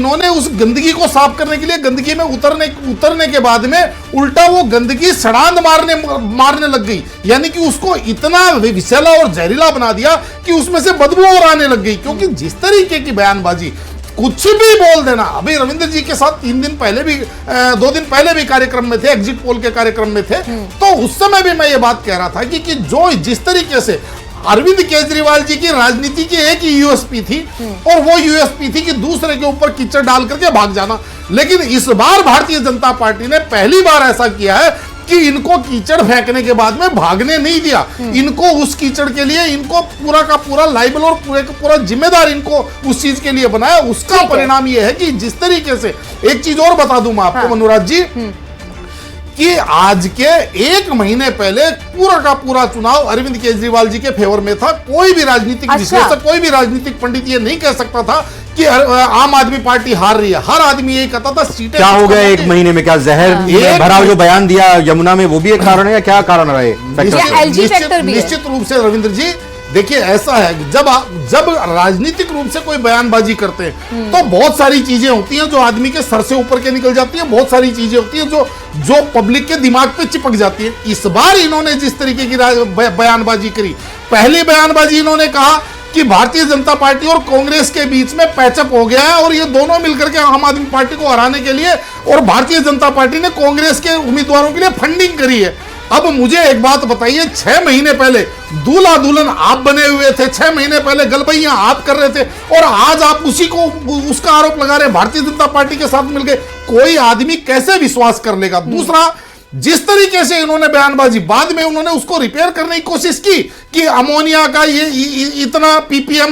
इन्होंने उस गंदगी को साफ करने के लिए गंदगी में उतरने के बाद में उल्टा वो गंदगी सड़ांध मारने लग गई, यानी कि उसको इतना विषैला और जहरीला बना दिया कि उसमें से बदबू और आने लग गई। क्योंकि जिस तरीके की बयानबाजी, कुछ भी बोल देना। अभी रविंद्र जी के साथ 2 दिन पहले भी कार्यक्रम में थे, एग्जिट पोल के कार्यक्रम में थे, तो उस समय भी मैं ये बात कह रहा था कि जो जिस तरीके से अरविंद केजरीवाल जी की राजनीति की एक ही यूएसपी थी, और वो यूएसपी थी कि दूसरे के ऊपर कीचड़ डाल करके भाग जाना। लेकिन इस बार भारतीय जनता पार्टी ने पहली बार ऐसा किया है कि इनको कीचड़ फेंकने के बाद में भागने नहीं दिया। इनको उस कीचड़ के लिए इनको पूरा का पूरा लाइबल और पूरे का पूरा जिम्मेदार इनको उस चीज के लिए बनाया। उसका परिणाम यह है कि जिस तरीके से, एक चीज और बता दूं मैं आपको मनोराज जी, कि आज के 1 महीने पहले पूरा का पूरा चुनाव अरविंद केजरीवाल जी के फेवर में था। कोई भी राजनीतिक विश्लेषक, कोई भी राजनीतिक पंडित ये नहीं कह सकता था कि आम आदमी पार्टी हार रही है। हर आदमी यही कहता था सीटें क्या हो गया 1 महीने में, क्या जहर भरा जो बयान दिया यमुना में वो भी एक कारण है या क्या कारण रहे? निश्चित रूप से रविंद्र जी, देखिए ऐसा है, जब राजनीतिक रूप से कोई बयानबाजी करते हैं तो बहुत सारी चीजें होती हैं जो आदमी के सर से ऊपर के निकल जाती है, बहुत सारी चीजें होती हैं जो पब्लिक के दिमाग पे चिपक जाती है। इस बार इन्होंने जिस तरीके की बयानबाजी करी, पहली बयानबाजी इन्होंने कहा कि भारतीय जनता पार्टी और कांग्रेस के बीच में पैचअप हो गया है और ये दोनों मिलकर के आम आदमी पार्टी को हराने के लिए, और भारतीय जनता पार्टी ने कांग्रेस के उम्मीदवारों के लिए फंडिंग करी है। अब मुझे एक बात बताइए, 6 महीने पहले दूल्हा दुल्हन आप बने हुए थे, 6 महीने पहले गलबैयां आप कर रहे थे, और आज आप उसका आरोप लगा रहे भारतीय जनता पार्टी के साथ मिलकर। कोई आदमी कैसे विश्वास कर लेगा? दूसरा, जिस तरीके से इन्होंने बयानबाजी, बाद में उन्होंने उसको रिपेयर करने की कोशिश की कि अमोनिया का ये इतना पीपीएम,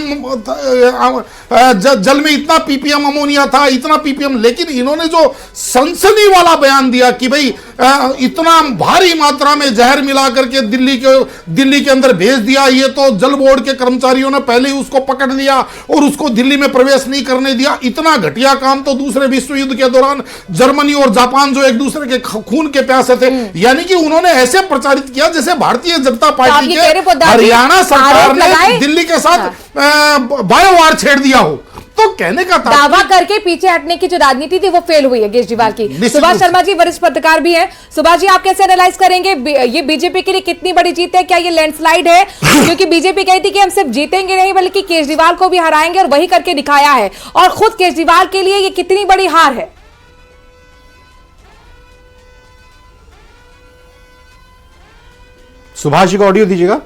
जल में इतना पीपीएम अमोनिया था, इतना पीपीएम, लेकिन इन्होंने जो सनसनी वाला बयान दिया कि भाई इतना भारी मात्रा में जहर मिला करके दिल्ली के अंदर भेज दिया, ये तो जल बोर्ड के कर्मचारियों ने पहले ही उसको पकड़ लिया और उसको दिल्ली में प्रवेश नहीं करने दिया। इतना घटिया काम तो दूसरे विश्व युद्ध के दौरान जर्मनी और जापान जो एक दूसरे के खून के प्यासे थे, यानी कि उन्होंने ऐसे प्रचारित किया जैसे भारतीय जनता पार्टी के हरियाणा सरकार ने दिल्ली के साथ बायो वार छेड़ दिया हो। तो कहने का दावा करके पीछे हटने की जो राजनीति थी वो फेल हुई है केजरीवाल की। सुभाष शर्मा जी वरिष्ठ पत्रकार भी हैं। सुभाष जी, आप कैसे एनालाइज करेंगे ये बीजेपी के लिए कितनी बड़ी जीत है? क्या ये लैंडस्लाइड है? क्योंकि बीजेपी कहती कि हम सिर्फ जीतेंगे नहीं बल्कि केजरीवाल को भी हराएंगे, और वही करके दिखाया है। और खुद केजरीवाल के लिए ये कितनी बड़ी हार है? सुभाष जी को ऑडियो दीजिएगा।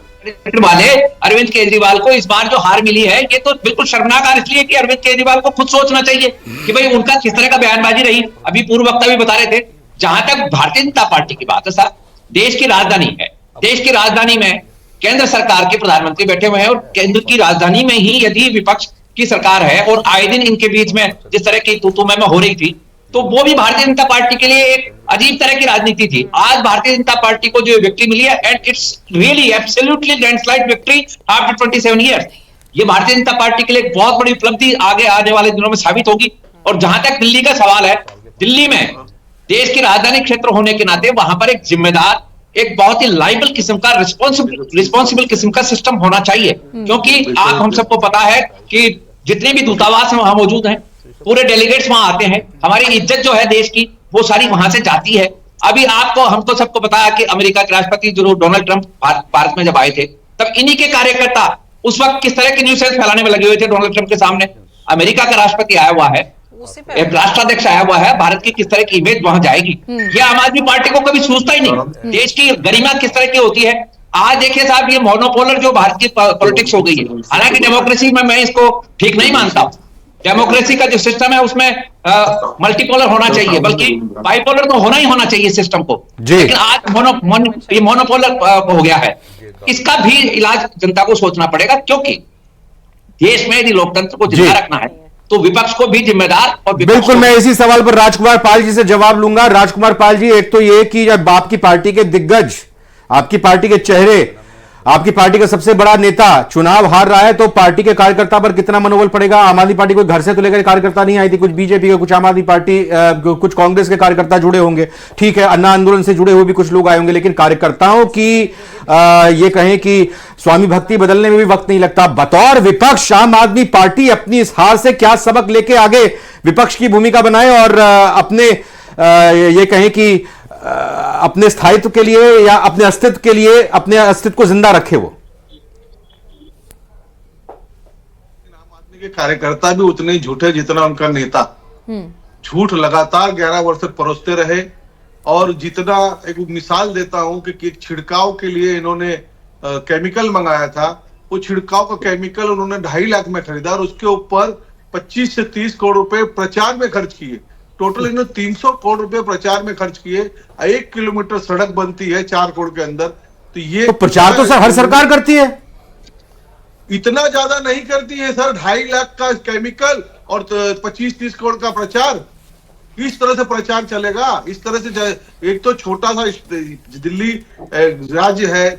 वाले अरविंद केजरीवाल को इस बार जो हार मिली है, ये तो बिल्कुल शर्मनाक हार इसलिए कि अरविंद केजरीवाल को खुद सोचना चाहिए कि भाई उनका किस तरह का बयानबाजी रही। अभी पूर्व वक्ता भी बता रहे थे, जहां तक भारतीय जनता पार्टी की बात है साहब, देश की राजधानी है, देश की राजधानी में केंद्र सरकार के प्रधानमंत्री बैठे हुए हैं, और केंद्र की राजधानी में ही यदि विपक्ष की सरकार है और आए दिन इनके बीच में जिस तरह की तू मैं हो रही थी, तो वो भी भारतीय जनता पार्टी के लिए एक अजीब तरह की राजनीति थी। आज भारतीय जनता पार्टी को जो विक्ट्री मिली है, and it's really absolutely landslide victory after 27 years, ये भारतीय जनता पार्टी के लिए एक बहुत बड़ी उपलब्धि आगे आने वाले दिनों में साबित होगी। और जहां तक दिल्ली का सवाल है, दिल्ली में देश की राजधानी क्षेत्र होने के नाते वहां पर एक जिम्मेदार, एक बहुत ही लाइबल किस्म का रिस्पॉन्सिबल किस्म का सिस्टम होना चाहिए। क्योंकि आप हम सबको पता है कि जितने भी दूतावास वहां मौजूद हैं, पूरे डेलीगेट्स वहां आते हैं, हमारी इज्जत जो है देश की वो सारी वहां से जाती है। अभी आपको हमको सबको पता है कि अमेरिका के राष्ट्रपति जो डोनाल्ड ट्रंप भारत में जब आए थे, तब इन्हीं के कार्यकर्ता उस वक्त किस तरह की न्यूज़ फैलाने में लगे हुए थे डोनाल्ड ट्रंप के सामने। अमेरिका का राष्ट्रपति आया हुआ है, एक राष्ट्राध्यक्ष आया हुआ है, भारत की किस तरह की इमेज वहां जाएगी, ये आम आदमी पार्टी को कभी सोचता ही नहीं। देश की गरिमा किस तरह की होती है। आज देखिए साहब, ये मोनोपोलर जो भारत की पॉलिटिक्स हो गई है, हालांकि डेमोक्रेसी में मैं इसको ठीक नहीं मानता। डेमोक्रेसी का जो सिस्टम है उसमें मल्टीपोलर होना चाहिए, बल्कि बाइपोलर तो होना ही होना चाहिए सिस्टम को। लेकिन आज ये मोनोपोलर हो गया है। इसका भी इलाज जनता को सोचना पड़ेगा, क्योंकि देश में यदि लोकतंत्र को जिंदा रखना है तो विपक्ष को भी जिम्मेदार और बिल्कुल। मैं इसी सवाल पर राजकुमार पाल जी से जवाब लूंगा। राजकुमार पाल जी, एक तो ये कि जब आपकी पार्टी के दिग्गज, आपकी पार्टी के चेहरे आपकी पार्टी का सबसे बड़ा नेता चुनाव हार रहा है, तो पार्टी के कार्यकर्ता पर कितना मनोबल पड़ेगा? आम आदमी पार्टी कोई घर से तो लेकर कार्यकर्ता नहीं आई थी, कुछ बीजेपी के, कुछ आम आदमी पार्टी, कुछ कांग्रेस के कार्यकर्ता जुड़े होंगे, ठीक है, अन्ना आंदोलन से जुड़े हुए भी कुछ लोग आए होंगे, लेकिन कार्यकर्ताओं की ये कहें कि स्वामी भक्ति बदलने में भी वक्त नहीं लगता। बतौर विपक्ष आम आदमी पार्टी अपनी इस हार से क्या सबक लेके आगे विपक्ष की भूमिका बनाए और अपने ये कहें कि अपने स्थायित्व के लिए या अपने अस्तित्व के लिए अपने अस्तित्व को जिंदा रखे वो? आम आदमी के कार्यकर्ता भी उतने ही झूठे जितना उनका नेता। झूठ लगातार 11 वर्ष तक परोसते रहे। और जितना एक मिसाल देता हूं कि एक छिड़काव के लिए इन्होंने केमिकल मंगाया था, वो छिड़काव का केमिकल उन्होंने 2.5 लाख में खरीदा और उसके ऊपर 25 से 30 करोड़ रुपए प्रचार में खर्च किए। टोटल इन्होंने 300 करोड़ रुपए प्रचार में खर्च किए। 1 किलोमीटर सड़क बनती है 4 करोड़ के अंदर। तो ये तो प्रचार तो सर हर सरकार करती है, इतना ज्यादा नहीं करती है सर। 2.5 लाख का केमिकल और 25-30 करोड़ का प्रचार, इस तरह से प्रचार चलेगा? इस तरह से एक तो छोटा सा दिल्ली राज्य है,